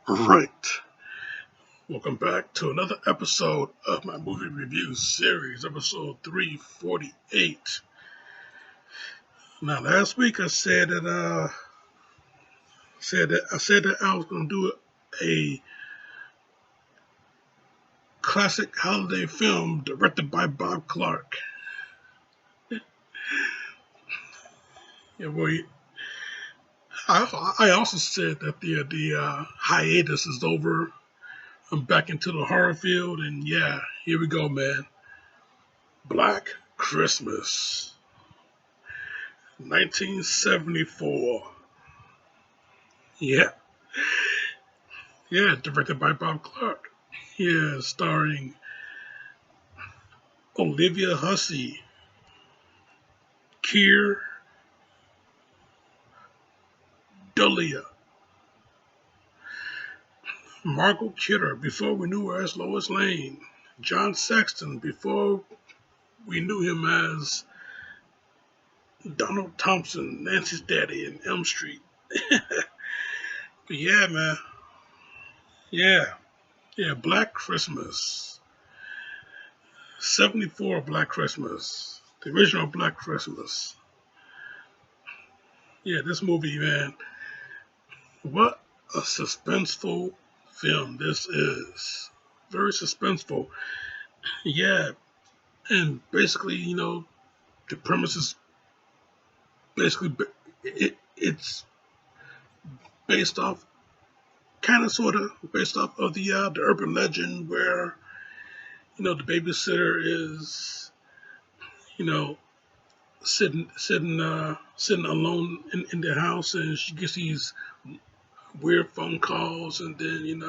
Right. Welcome back to another episode of my movie review series, episode 348. Now, last week I said that I was going to do a classic holiday film directed by Bob Clark. Yeah, I also said that the hiatus is over. I'm back into the horror field, and yeah, here we go, man. Black Christmas, 1974. Yeah, yeah, directed by Bob Clark. Yeah, starring Olivia Hussey, Keir Dullea, Margot Kidder before we knew her as Lois Lane, John Saxon before we knew him as Donald Thompson, Nancy's daddy in Elm Street. But yeah, man. Yeah, yeah, Black Christmas. 74 Black Christmas. The original Black Christmas. Yeah, this movie, man. What a suspenseful film this is. Very suspenseful. Yeah, and basically, the premise is basically it's based off, kind of, sort of based off of the urban legend where the babysitter is you know sitting alone in the house, and she gets these weird phone calls, and then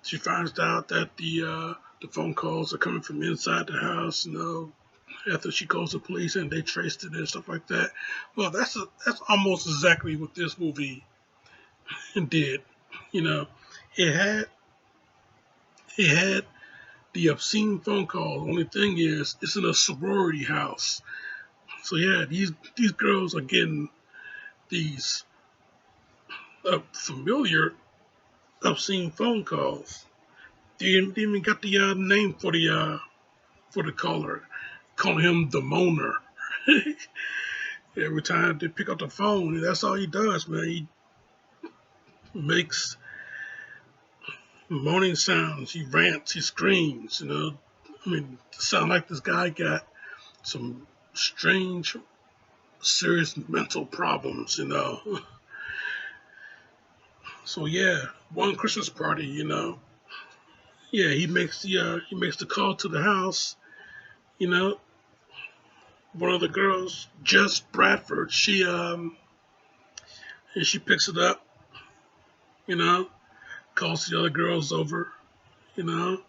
she finds out that the phone calls are coming from inside the house. After she calls the police and they traced it and stuff like that. Well, that's almost exactly what this movie did. You know, it had it had the obscene phone call. Only thing is, it's in a sorority house. So yeah, these girls are getting these familiar obscene phone calls. They even got the name for the caller, calling him the moaner. Every time they pick up the phone, that's all he does, man. He makes moaning sounds. He rants. He screams. I mean, sound like this guy got some strange, serious mental problems. So yeah, one Christmas party. Yeah, he makes the call to the house. You know, one of the girls, Jess Bradford, she picks it up. You know, calls the other girls over. You know,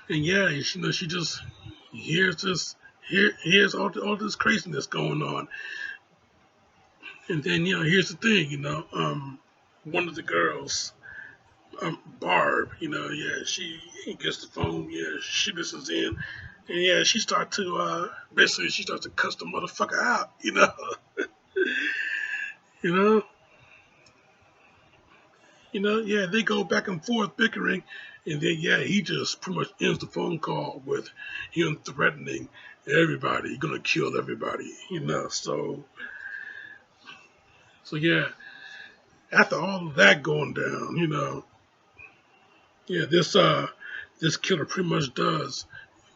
and yeah, she just hears hears all this craziness going on. And then here's the thing. One of the girls, Barb, yeah, she gets the phone. Yeah, she listens in, and yeah, she starts to cuss the motherfucker out. You know, yeah, they go back and forth bickering, and then yeah, he just pretty much ends the phone call with him threatening everybody, he's gonna kill everybody. So yeah, after all of that going down, yeah, this killer pretty much does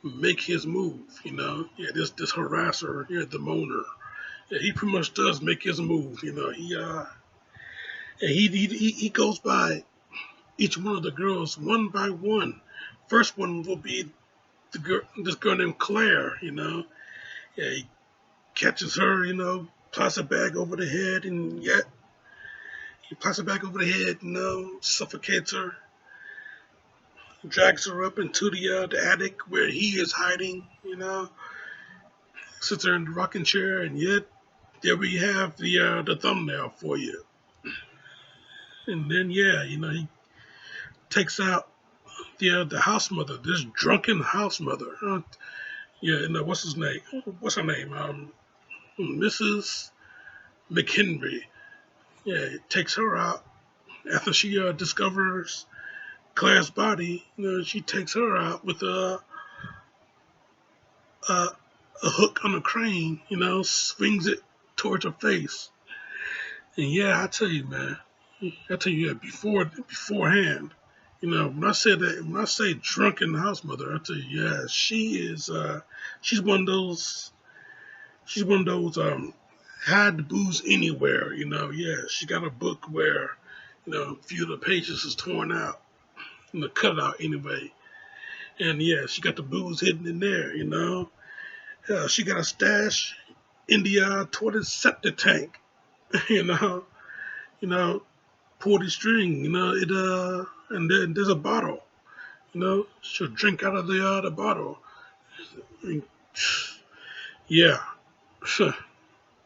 make his move. Yeah, this harasser, yeah, the moaner, yeah, he pretty much does make his move. He goes by each one of the girls one by one. First one will be this girl named Claire. Yeah, he catches her. Plots a bag over the head, and yet he plots a bag over the head. Suffocates her, drags her up into the attic where he is hiding. Sits her in the rocking chair, and yet there we have the thumbnail for you. And then yeah, he takes out the house mother, this drunken house mother. Yeah, what's his name? What's her name? Mrs. McHenry. Yeah, he takes her out, After she discovers Claire's body, she takes her out with a, a hook on a crane, swings it towards her face. And yeah, I tell you, man, I tell you, yeah, beforehand, when I say drunken house mother, I tell you, yeah, she's one of those, she's one of those, hide the booze anywhere, yeah, she got a book where, a few of the pages is torn out, cut out anyway. And yeah, she got the booze hidden in there, Yeah, she got a stash in the toilet septic tank, you know, you know, pull the string, and then there's a bottle, she'll drink out of the bottle. I mean, yeah,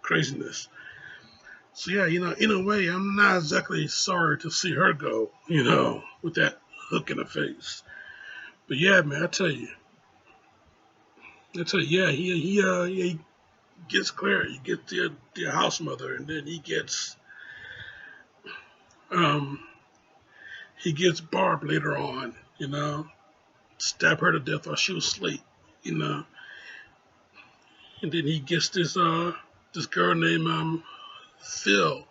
craziness. So yeah, in a way, I'm not exactly sorry to see her go, with that hook in her face. But yeah, man, yeah, he gets Claire, he gets the house mother, and then um he gets Barb later on, stab her to death while she was asleep, you know, and then he gets this girl named Phil.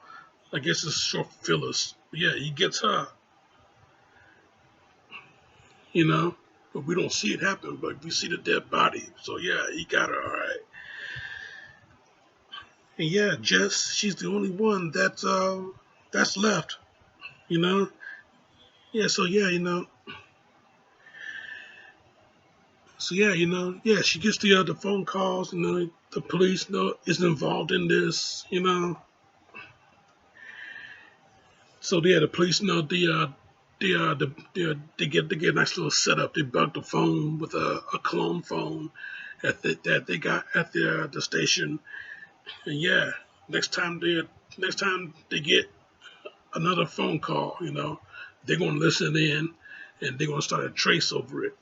I guess it's short for Phyllis. But yeah, he gets her, you know, but we don't see it happen, but we see the dead body. So yeah, he got her all right. And yeah, Jess, she's the only one that's left, you know. Yeah, so yeah, yeah, she gets the phone calls, the police is involved in this, So yeah, the police know they get a nice little setup. They bug the phone with a clone phone that they got at the station. And yeah, next time they get another phone call, they're gonna listen in and they're gonna start a trace over it.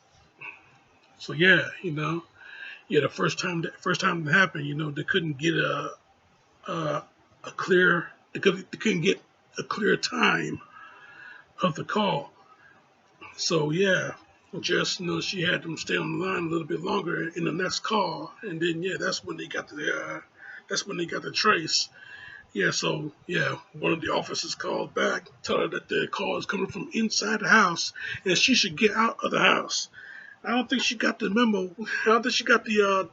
So yeah, yeah, the first time it happened, they couldn't get a, a clear they couldn't get a clear time of the call. So yeah, just she had them stay on the line a little bit longer in the next call, and then yeah, that's when they got the trace. Yeah, so yeah, one of the officers called back, tell her that the call is coming from inside the house, and she should get out of the house. I don't think she got the memo. I don't think she got the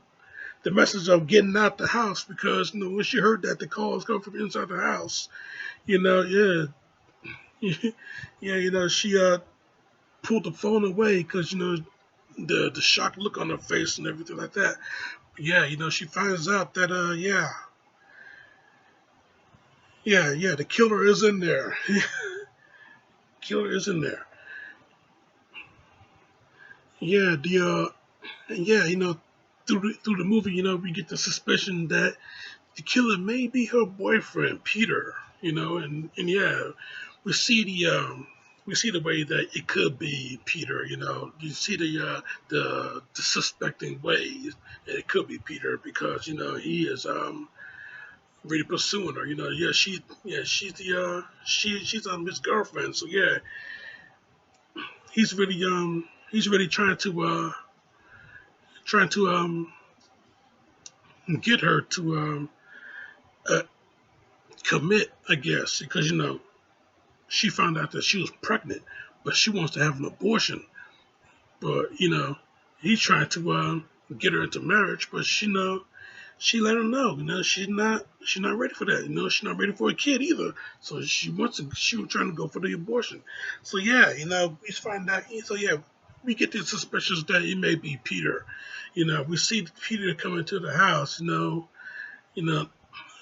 message of getting out the house because when she heard that the call is coming from inside the house, yeah, yeah, she pulled the phone away because the shocked look on her face and everything like that. But yeah, she finds out that yeah, the killer is in there. Killer is in there. Yeah, yeah, through the movie, we get the suspicion that the killer may be her boyfriend, Peter. And yeah, we see the way that it could be Peter. You see the suspecting ways that it could be Peter because he is really pursuing her. Yeah, she's his girlfriend. So yeah, he's really trying to get her to uh, commit, I guess, because she found out that she was pregnant, but she wants to have an abortion. But he's trying to get her into marriage, but she let him know, she's not ready for that. She's not ready for a kid either. So she was trying to go for the abortion. So yeah, we find out. So yeah, we get the suspicions that it may be Peter. We see Peter come into the house. You know,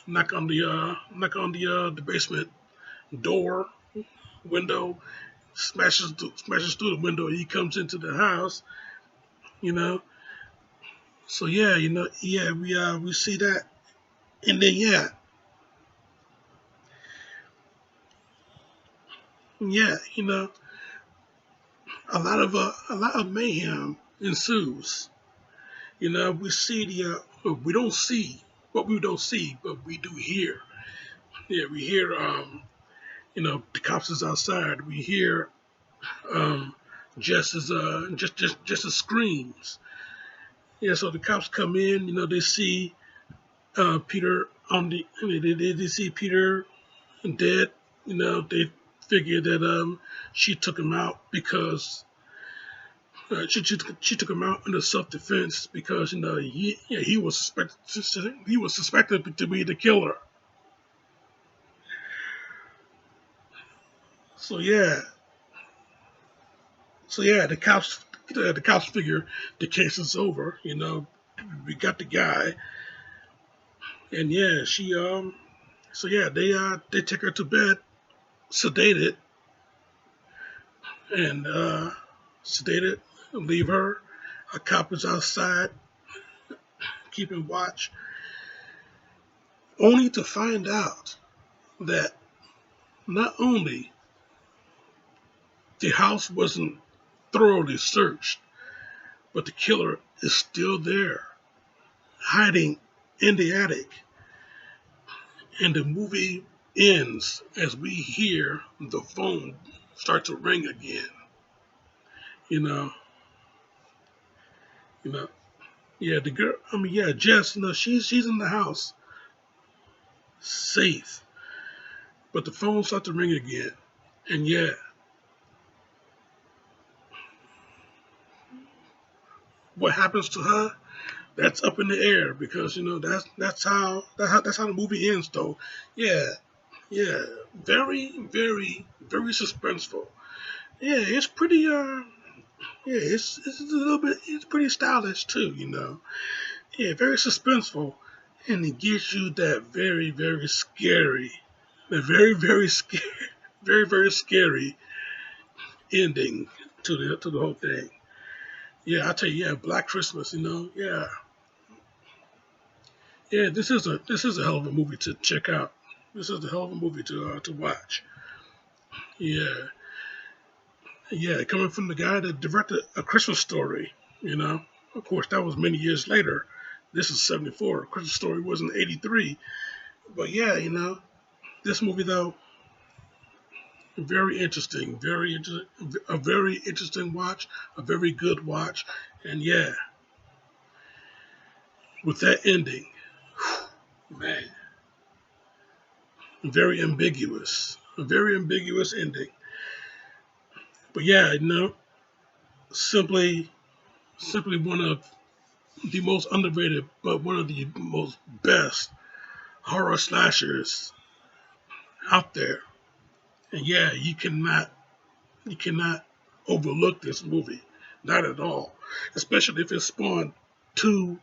knock on the basement door window, smashes through the window. He comes into the house. You know, so yeah, yeah, we see that, and then yeah, a lot of mayhem ensues. We see we don't see what we don't see, but we do hear. Yeah, we hear the cops is outside. We hear um, Jess's screams. Yeah, so the cops come in. They see Peter on they see Peter dead. They figure that she took him out because she took him out under self defense because he was suspected to be the killer. So yeah, the cops figure the case is over. We got the guy, and yeah, she so yeah, they take her to bed, sedated, and sedated, leave her. A cop is outside keeping watch, only to find out that not only the house wasn't thoroughly searched, but the killer is still there, hiding in the attic. And the movie ends as we hear the phone start to ring again. You know, you know, yeah, the girl. I mean, yeah, Jess. She's in the house, safe, but the phone starts to ring again, and yeah, what happens to her? That's up in the air because that's how the movie ends. Though, yeah, yeah, very, very, very suspenseful. Yeah, it's pretty. Yeah, it's a little bit. It's pretty stylish too. Yeah, very suspenseful, and it gives you that very, very scary, that very, very scary, very, very scary ending to the whole thing. Yeah, I tell you, yeah, Black Christmas. Yeah, yeah. This is a hell of a movie to check out. This is a hell of a movie to watch. Yeah, yeah. Coming from the guy that directed A Christmas Story. Of course, that was many years later. This is '74. Christmas Story was in '83. But yeah, this movie though, very interesting, a very interesting watch, a very good watch, and yeah, with that ending, man, a very ambiguous ending. But yeah, simply, simply one of the most underrated, but one of the most best horror slashers out there. And yeah, you cannot overlook this movie, not at all, especially if it spawned two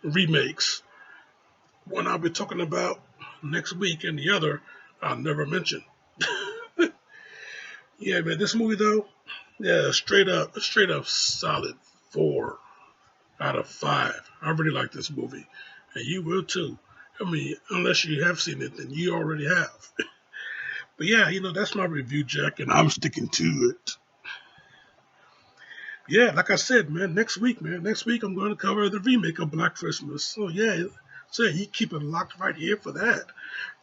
remakes. One I'll be talking about next week, and the other I'll never mention. Yeah, man, this movie though, yeah, straight up solid 4 out of 5. I really like this movie, and you will too. I mean, unless you have seen it, then you already have. But yeah, that's my review, Jack, and I'm sticking to it. Yeah, like I said, man, next week I'm going to cover the remake of Black Christmas. So yeah, you keep it locked right here for that.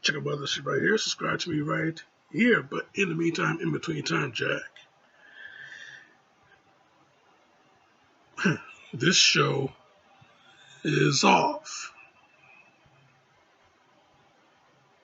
Check out my other shit right here. Subscribe to me right here. But in the meantime, in between time, Jack, this show is off.